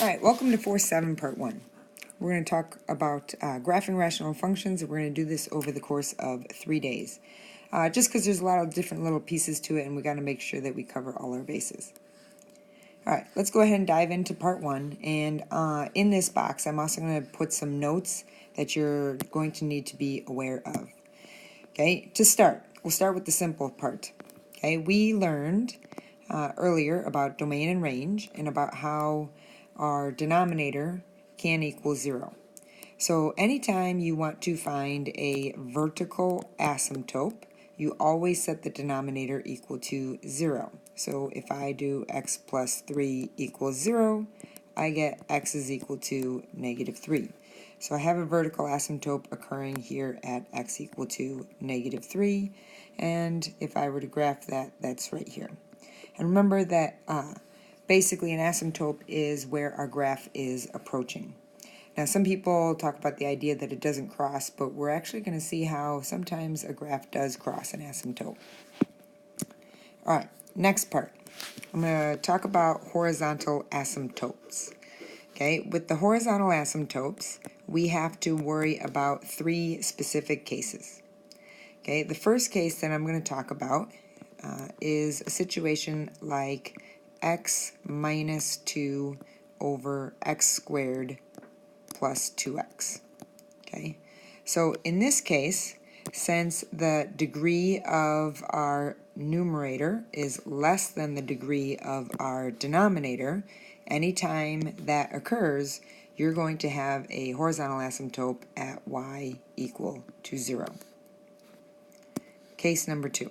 All right, welcome to 4.7 part 1. We're going to talk about graphing rational functions, and we're going to do this over the course of 3 days. Just because there's a lot of different little pieces to it, and we got to make sure that we cover all our bases. All right, let's go ahead and dive into part 1. And in this box, I'm also going to put some notes that you're going to need to be aware of. Okay, to start, we'll start with the simple part. Okay, we learned earlier about domain and range and about how our denominator can equal 0. So anytime you want to find a vertical asymptote, you always set the denominator equal to 0. So if I do x plus 3 equals 0, I get x is equal to negative 3. So I have a vertical asymptote occurring here at x equal to negative 3, and if I were to graph that, that's right here. And remember that basically an asymptote is where our graph is approaching. Now some people talk about the idea that it doesn't cross, but we're actually going to see how sometimes a graph does cross an asymptote. Alright, next part. I'm going to talk about horizontal asymptotes. Okay, with the horizontal asymptotes, we have to worry about 3 specific cases. Okay, the first case that I'm going to talk about is a situation like x minus 2 over x squared plus 2x. Okay, so in this case, since the degree of our numerator is less than the degree of our denominator, anytime that occurs, you're going to have a horizontal asymptote at y equal to 0. Case number 2.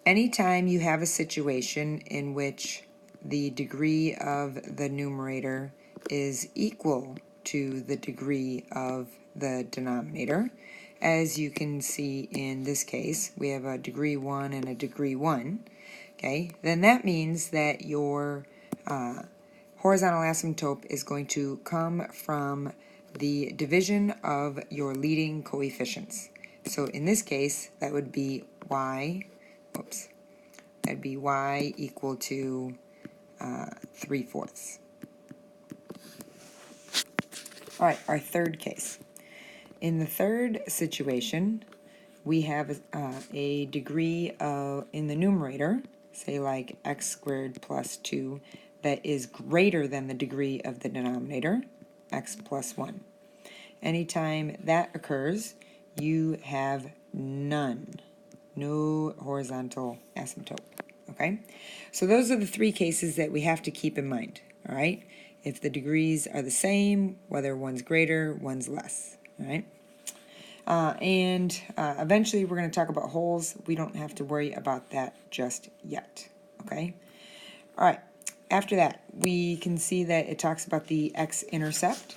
Anytime you have a situation in which the degree of the numerator is equal to the degree of the denominator, as you can see in this case, we have a degree 1 and a degree 1, okay, then that means that your horizontal asymptote is going to come from the division of your leading coefficients. So in this case, that would be that'd be y equal to 3/4. All right, our third case. In the third situation, we have a degree in the numerator, say like x squared plus 2, that is greater than the degree of the denominator, x plus 1. Anytime that occurs, you have no horizontal asymptote. Okay, so those are the 3 cases that we have to keep in mind. All right, if the degrees are the same, whether one's greater, one's less. All right, eventually we're going to talk about holes. We don't have to worry about that just yet. Okay, all right. After that, we can see that it talks about the x-intercept.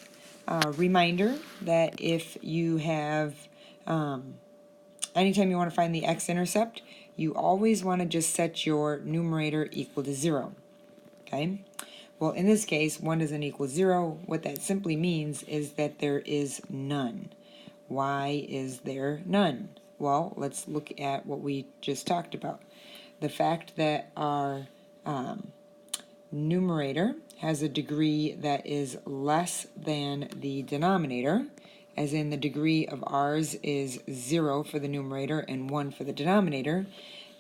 Reminder that if you have anytime you want to find the x-intercept, you always want to just set your numerator equal to 0. Okay? Well, in this case, 1 doesn't equal 0. What that simply means is that there is none. Why is there none? Well, let's look at what we just talked about. The fact that our numerator has a degree that is less than the denominator, as in the degree of ours is 0 for the numerator and 1 for the denominator,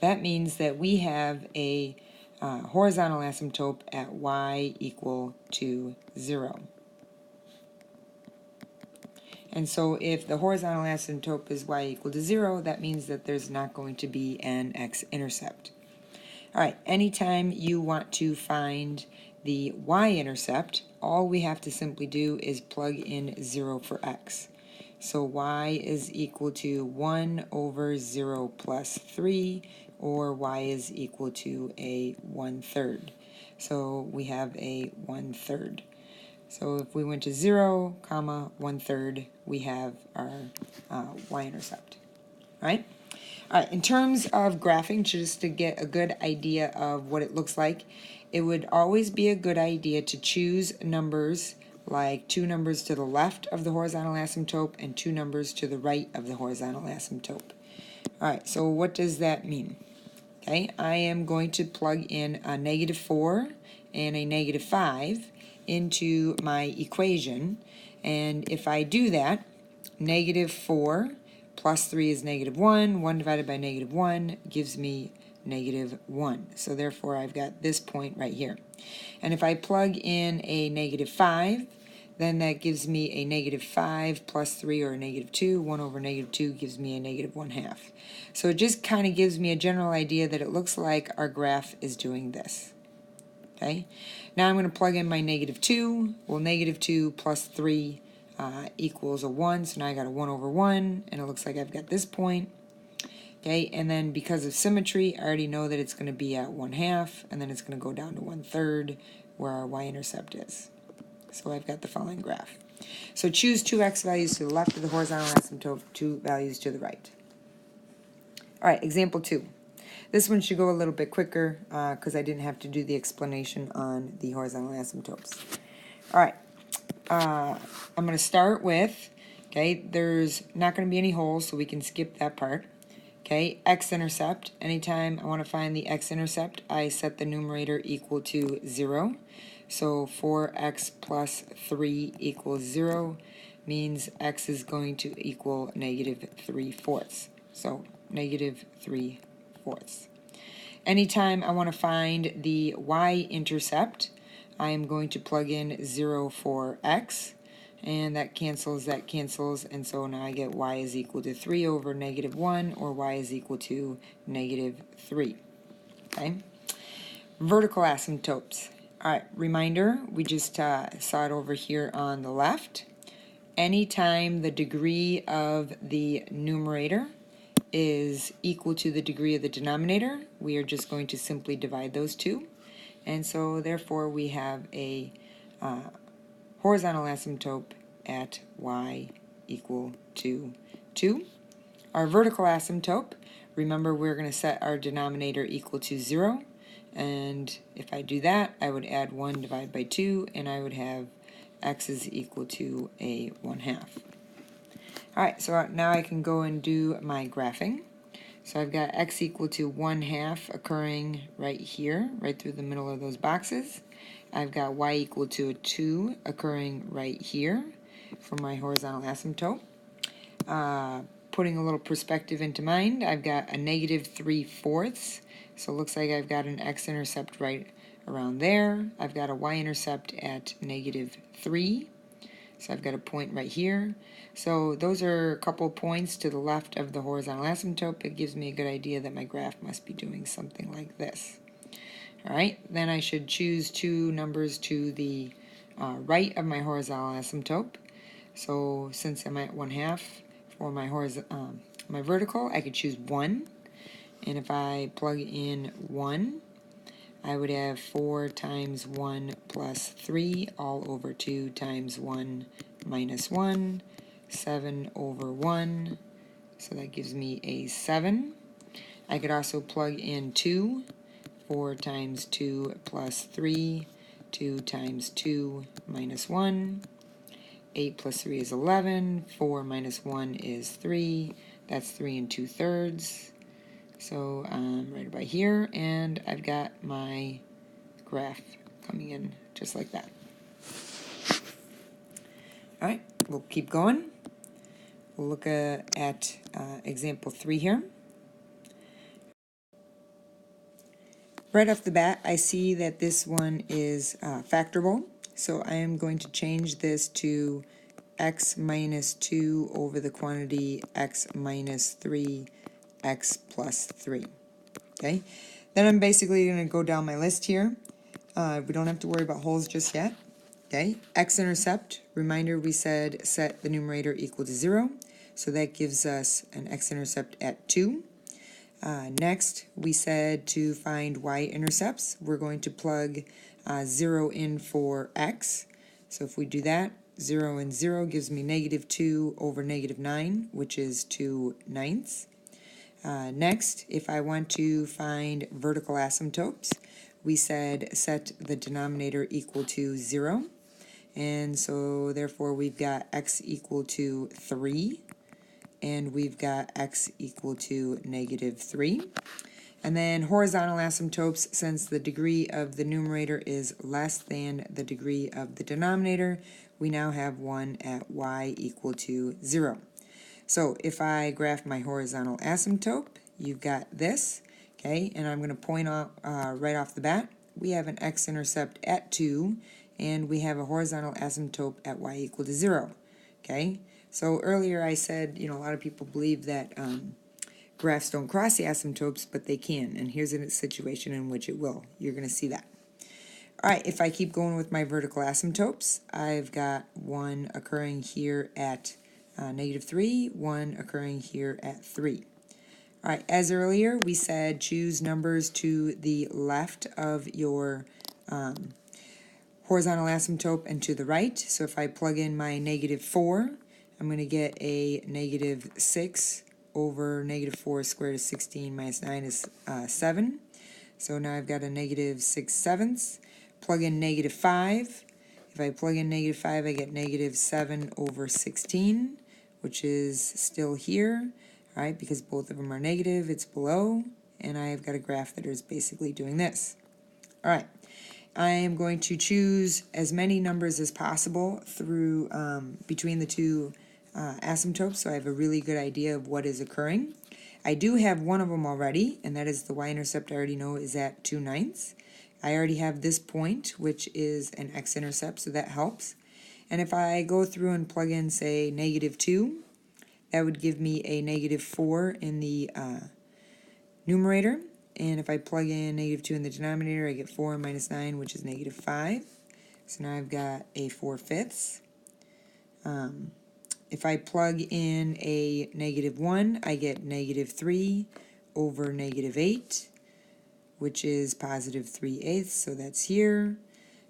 that means that we have a horizontal asymptote at y equal to 0. And so if the horizontal asymptote is y equal to 0, that means that there's not going to be an x-intercept. All right, anytime you want to find the y-intercept, all we have to simply do is plug in 0 for x. So y is equal to 1 over 0 plus 3, or y is equal to a 1/3. So we have a 1/3. So if we went to 0, 1/3, we have our y-intercept. All right? All right, in terms of graphing, just to get a good idea of what it looks like, it would always be a good idea to choose numbers like 2 numbers to the left of the horizontal asymptote and 2 numbers to the right of the horizontal asymptote. All right, so what does that mean? Okay, I am going to plug in a -4 and a -5 into my equation, and if I do that, -4 plus 3 is -1, 1 divided by -1 gives me -1. So therefore I've got this point right here. And if I plug in a -5, then that gives me a -5 plus 3, or a -2. 1 over -2 gives me a -1/2. So it just kind of gives me a general idea that it looks like our graph is doing this. Okay, now I'm going to plug in my -2. Well, -2 plus 3 equals a 1, so now I got a 1 over 1, and it looks like I've got this point. Okay, and then because of symmetry, I already know that it's going to be at 1/2, and then it's going to go down to 1/3 where our y-intercept is. So I've got the following graph. So choose 2 x values to the left of the horizontal asymptote, 2 values to the right. All right, example 2. This one should go a little bit quicker because I didn't have to do the explanation on the horizontal asymptotes. All right, I'm going to start with, okay, there's not going to be any holes, so we can skip that part. Okay, x-intercept. Anytime I want to find the x-intercept, I set the numerator equal to 0. So 4x plus 3 equals 0 means x is going to equal -3/4. So -3/4. Anytime I want to find the y-intercept, I am going to plug in 0 for x, and that cancels, and so now I get y is equal to 3 over -1, or y is equal to -3. Okay? Vertical asymptotes. All right, reminder, we just saw it over here on the left. Anytime the degree of the numerator is equal to the degree of the denominator, we are just going to simply divide those two. And so therefore we have a horizontal asymptote at y equal to 2. Our vertical asymptote, remember we're going to set our denominator equal to 0. And if I do that, I would add 1 divided by 2, and I would have x is equal to a 1/2. Alright, so now I can go and do my graphing. So I've got x equal to 1/2 occurring right here, right through the middle of those boxes. I've got y equal to a 2 occurring right here for my horizontal asymptote. Putting a little perspective into mind, I've got a -3/4. So it looks like I've got an x-intercept right around there. I've got a y-intercept at -3. So I've got a point right here. So those are a couple points to the left of the horizontal asymptote. It gives me a good idea that my graph must be doing something like this. All right, then I should choose 2 numbers to the right of my horizontal asymptote. So since I'm at 1/2 for my my vertical, I could choose 1. And if I plug in 1, I would have 4 times 1 plus 3 all over 2 times 1 minus 1, 7 over 1, so that gives me a 7. I could also plug in 2, 4 times 2 plus 3, 2 times 2 minus 1, 8 plus 3 is 11, 4 minus 1 is 3, that's 3 2/3. So right about here, and I've got my graph coming in just like that. All right, we'll keep going. We'll look at example 3 here. Right off the bat, I see that this one is factorable, so I am going to change this to x minus 2 over the quantity x minus 3 x plus 3. Okay, then I'm basically going to go down my list here. We don't have to worry about holes just yet. Okay, x-intercept, reminder we said set the numerator equal to 0, so that gives us an x-intercept at 2. Next, we said to find y-intercepts, we're going to plug 0 in for x. So if we do that, 0 and 0 gives me -2 over -9, which is 2/9. Next, if I want to find vertical asymptotes, we said set the denominator equal to 0. And so therefore we've got x equal to 3, and we've got x equal to -3. And then horizontal asymptotes, since the degree of the numerator is less than the degree of the denominator, we now have one at y equal to 0. So if I graph my horizontal asymptote, you've got this, okay, and I'm going to point out right off the bat, we have an x-intercept at 2, and we have a horizontal asymptote at y equal to 0, okay? So earlier I said, a lot of people believe that graphs don't cross the asymptotes, but they can, and here's a situation in which it will. You're going to see that. All right, if I keep going with my vertical asymptotes, I've got one occurring here at -3, one occurring here at 3. All right, as earlier, we said choose numbers to the left of your horizontal asymptote and to the right. So if I plug in my -4, I'm going to get a -6 over -4 squared is 16 minus 9 is 7. So now I've got a -6/7. Plug in -5. If I plug in -5, I get -7 over 16, which is still here, all right, because both of them are negative, it's below, and I've got a graph that is basically doing this. All right, I am going to choose as many numbers as possible through between the two asymptotes, so I have a really good idea of what is occurring. I do have one of them already, and that is the y-intercept I already know is at 2/9. I already have this point, which is an x-intercept, so that helps. And if I go through and plug in, say, -2, that would give me a -4 in the numerator. And if I plug in -2 in the denominator, I get 4 minus 9, which is -5. So now I've got a 4/5. If I plug in a -1, I get -3 over -8, which is +3/8, so that's here.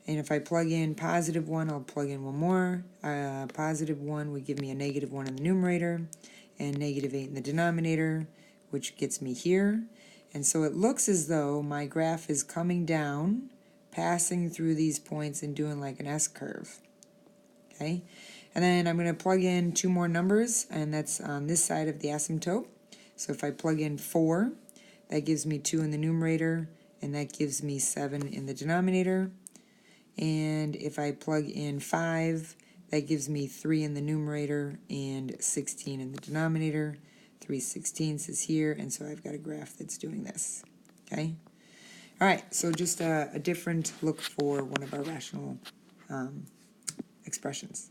And if I plug in +1, I'll plug in one more. +1 would give me a -1 in the numerator and -8 in the denominator, which gets me here. And so it looks as though my graph is coming down, passing through these points and doing like an S-curve. Okay? And then I'm going to plug in two more numbers, and that's on this side of the asymptote. So if I plug in 4, that gives me 2 in the numerator, and that gives me 7 in the denominator. And if I plug in 5, that gives me 3 in the numerator and 16 in the denominator. 3/16 is here, and so I've got a graph that's doing this. Okay? All right, so just a different look for one of our rational expressions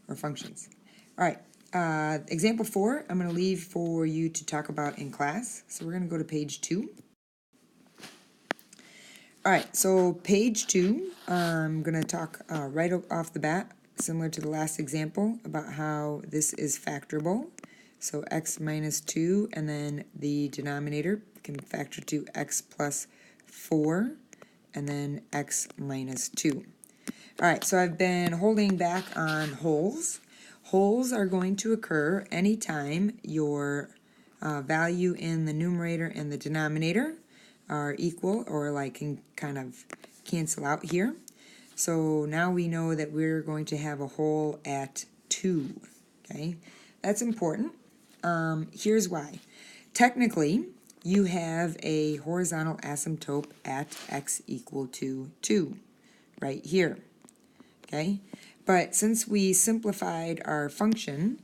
or functions. All right, example 4, I'm going to leave for you to talk about in class. So we're going to go to page 2. All right, so page 2, I'm going to talk right off the bat, similar to the last example, about how this is factorable. So x minus 2, and then the denominator can factor to x plus 4, and then x minus 2. All right, so I've been holding back on wholes. Wholes are going to occur anytime your value in the numerator and the denominator are equal, or like can kind of cancel out here. So now we know that we're going to have a whole at 2. Okay, that's important. Here's why. Technically, you have a horizontal asymptote at x equal to 2 right here. Okay, but since we simplified our function,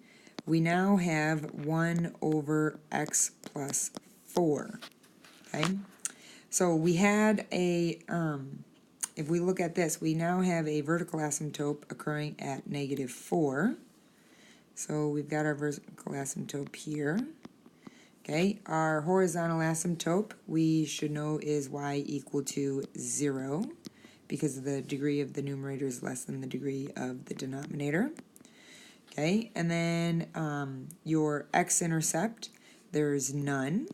we now have 1 over x plus 4. Okay, so we had a, if we look at this, we now have a vertical asymptote occurring at -4. So we've got our vertical asymptote here. Okay, our horizontal asymptote we should know is y equal to 0 because the degree of the numerator is less than the degree of the denominator. Okay, and then your x-intercept, there's none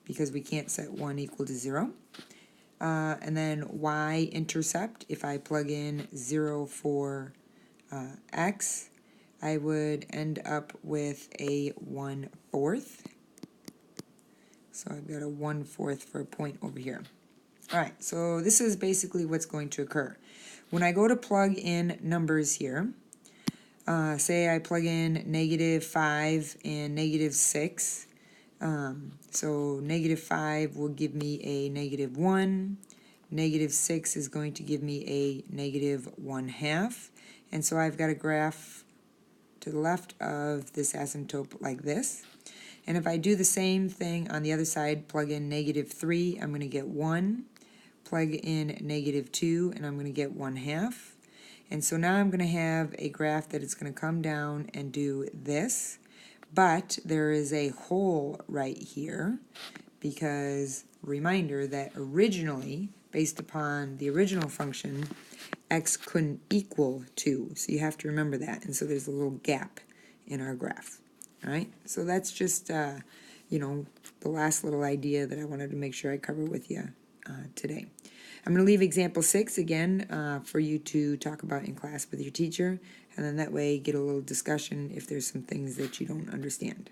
because we can't set 1 equal to 0. And then y-intercept, if I plug in 0 for x, I would end up with a 1/4. So I've got a 1/4 for a point over here. All right, so this is basically what's going to occur. When I go to plug in numbers here, say I plug in -5 and -6, So negative 5 will give me a negative 1. Negative 6 is going to give me a negative 1/2. And so I've got a graph to the left of this asymptote like this. And if I do the same thing on the other side, plug in negative 3, I'm going to get 1. Plug in negative 2, and I'm going to get 1/2. And so now I'm going to have a graph that is going to come down and do this. But there is a hole right here because, reminder that originally, based upon the original function, x couldn't equal 2. So you have to remember that. And so there's a little gap in our graph. All right, so that's just, you know, the last little idea that I wanted to make sure I cover with you today. I'm going to leave example 6 again for you to talk about in class with your teacher, and then that way get a little discussion if there's some things that you don't understand.